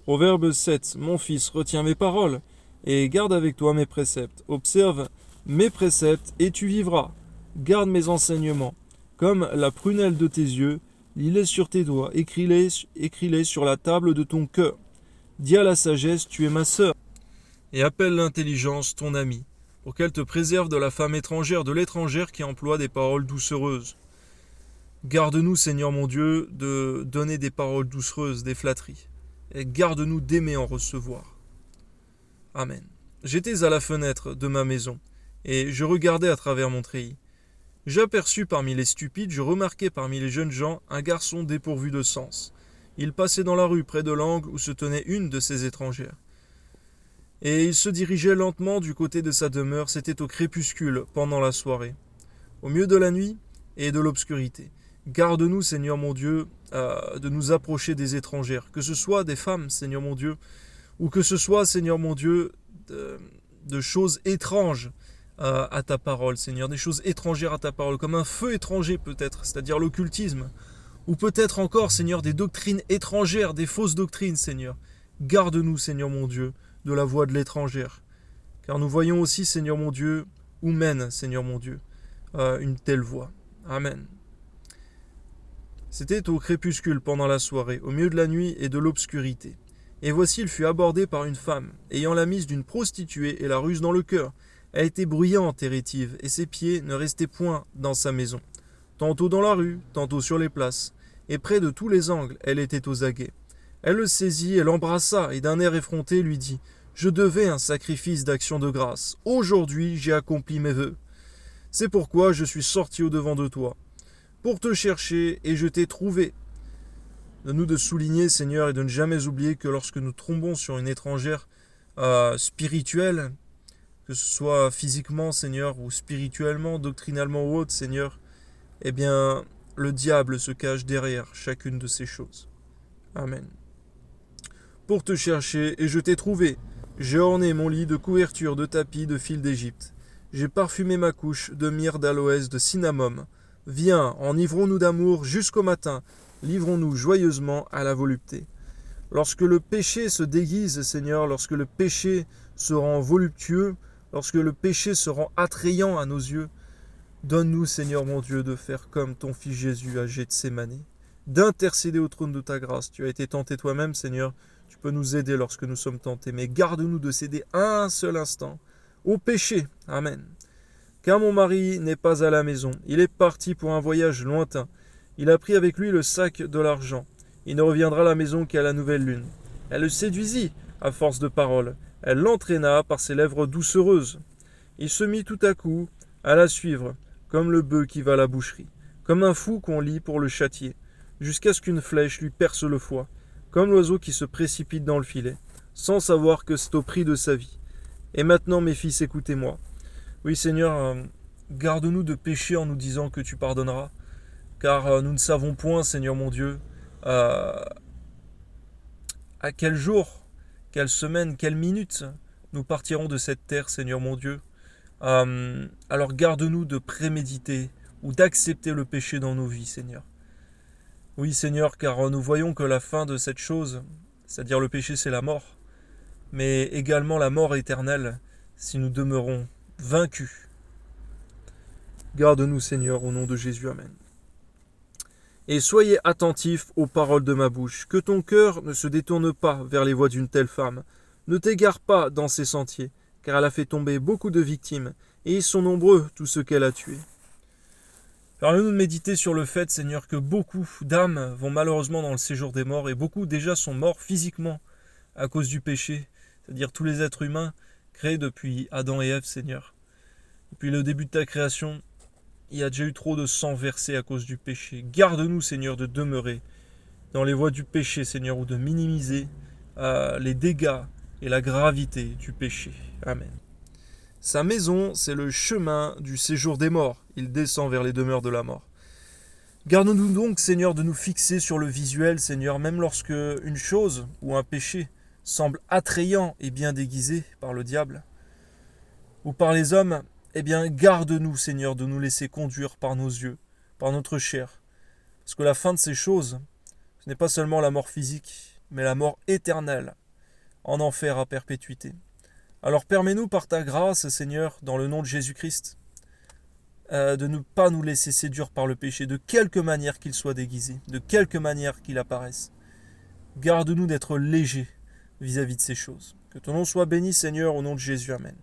Proverbe 7. Mon fils, retiens mes paroles, et garde avec toi mes préceptes. Observe mes préceptes, et tu vivras. Garde mes enseignements, comme la prunelle de tes yeux, lis-les sur tes doigts, écris-les sur la table de ton cœur. Dis à la sagesse, tu es ma sœur, et appelle l'intelligence ton amie, pour qu'elle te préserve de la femme étrangère, de l'étrangère qui emploie des paroles doucereuses. Garde-nous, Seigneur mon Dieu, de donner des paroles doucereuses, des flatteries, et garde-nous d'aimer en recevoir. Amen. J'étais à la fenêtre de ma maison, et je regardais à travers mon treillis. J'aperçus parmi les stupides, je remarquai parmi les jeunes gens un garçon dépourvu de sens. Il passait dans la rue près de l'angle où se tenait une de ces étrangères. Et il se dirigeait lentement du côté de sa demeure, c'était au crépuscule, pendant la soirée, au milieu de la nuit et de l'obscurité. Garde-nous, Seigneur mon Dieu, de nous approcher des étrangères, que ce soit des femmes, Seigneur mon Dieu, ou que ce soit, Seigneur mon Dieu, de choses étranges à ta parole, Seigneur, des choses étrangères à ta parole, comme un feu étranger peut-être, c'est-à-dire l'occultisme, ou peut-être encore, Seigneur, des doctrines étrangères, des fausses doctrines, Seigneur. Garde-nous, Seigneur mon Dieu, de la voie de l'étrangère, car nous voyons aussi, Seigneur mon Dieu, où mène, Seigneur mon Dieu, une telle voie. Amen. C'était au crépuscule pendant la soirée, au milieu de la nuit et de l'obscurité. Et voici, il fut abordé par une femme, ayant la mise d'une prostituée et la ruse dans le cœur. Elle était bruyante et rétive, et ses pieds ne restaient point dans sa maison. Tantôt dans la rue, tantôt sur les places, et près de tous les angles, elle était aux aguets. Elle le saisit et l'embrassa, et d'un air effronté lui dit « Je devais un sacrifice d'action de grâce. Aujourd'hui, j'ai accompli mes vœux. C'est pourquoi je suis sorti au-devant de toi, pour te chercher, et je t'ai trouvé. » Donne-nous de souligner, Seigneur, et de ne jamais oublier que lorsque nous tombons sur une étrangère spirituelle, que ce soit physiquement, Seigneur, ou spirituellement, doctrinalement ou autre, Seigneur, eh bien, le diable se cache derrière chacune de ces choses. Amen. Pour te chercher, et je t'ai trouvé. J'ai orné mon lit de couvertures, de tapis, de fils d'Égypte. J'ai parfumé ma couche de myrrhe, d'aloès, de cinnamome. Viens, enivrons-nous d'amour jusqu'au matin. Livrons-nous joyeusement à la volupté. Lorsque le péché se déguise, Seigneur, lorsque le péché se rend voluptueux, lorsque le péché se rend attrayant à nos yeux, donne-nous, Seigneur mon Dieu, de faire comme ton Fils Jésus à Gethsémani, d'intercéder au trône de ta grâce. Tu as été tenté toi-même, Seigneur, tu peux nous aider lorsque nous sommes tentés, mais garde-nous de céder un seul instant au péché. Amen. Car mon mari n'est pas à la maison, il est parti pour un voyage lointain. Il a pris avec lui le sac de l'argent. Il ne reviendra à la maison qu'à la nouvelle lune. Elle le séduisit à force de paroles. Elle l'entraîna par ses lèvres doucereuses. Il se mit tout à coup à la suivre, comme le bœuf qui va à la boucherie, comme un fou qu'on lie pour le châtier, jusqu'à ce qu'une flèche lui perce le foie, comme l'oiseau qui se précipite dans le filet, sans savoir que c'est au prix de sa vie. Et maintenant, mes fils, écoutez-moi. Oui, Seigneur, garde-nous de pécher en nous disant que tu pardonneras, car nous ne savons point, Seigneur mon Dieu, à quel jour, quelle semaine, quelle minute nous partirons de cette terre, Seigneur mon Dieu. Alors garde-nous de préméditer ou d'accepter le péché dans nos vies, Seigneur. Oui, Seigneur, car nous voyons que la fin de cette chose, c'est-à-dire le péché, c'est la mort, mais également la mort éternelle, si nous demeurons vaincus. Garde-nous, Seigneur, au nom de Jésus. Amen. Et soyez attentifs aux paroles de ma bouche, que ton cœur ne se détourne pas vers les voies d'une telle femme. Ne t'égare pas dans ses sentiers, car elle a fait tomber beaucoup de victimes, et ils sont nombreux tous ceux qu'elle a tués. Permets-nous de méditer sur le fait, Seigneur, que beaucoup d'âmes vont malheureusement dans le séjour des morts, et beaucoup déjà sont morts physiquement à cause du péché, c'est-à-dire tous les êtres humains créés depuis Adam et Ève, Seigneur. Depuis le début de ta création, il y a déjà eu trop de sang versé à cause du péché. Garde-nous, Seigneur, de demeurer dans les voies du péché, Seigneur, ou de minimiser les dégâts et la gravité du péché. Amen. Sa maison, c'est le chemin du séjour des morts. Il descend vers les demeures de la mort. Garde-nous donc, Seigneur, de nous fixer sur le visuel, Seigneur, même lorsque une chose ou un péché semble attrayant et bien déguisé par le diable ou par les hommes. Eh bien, garde-nous, Seigneur, de nous laisser conduire par nos yeux, par notre chair. Parce que la fin de ces choses, ce n'est pas seulement la mort physique, mais la mort éternelle, en enfer à perpétuité. Alors permets-nous par ta grâce, Seigneur, dans le nom de Jésus-Christ, de ne pas nous laisser séduire par le péché, de quelque manière qu'il soit déguisé, de quelque manière qu'il apparaisse. Garde-nous d'être légers vis-à-vis de ces choses. Que ton nom soit béni, Seigneur, au nom de Jésus. Amen.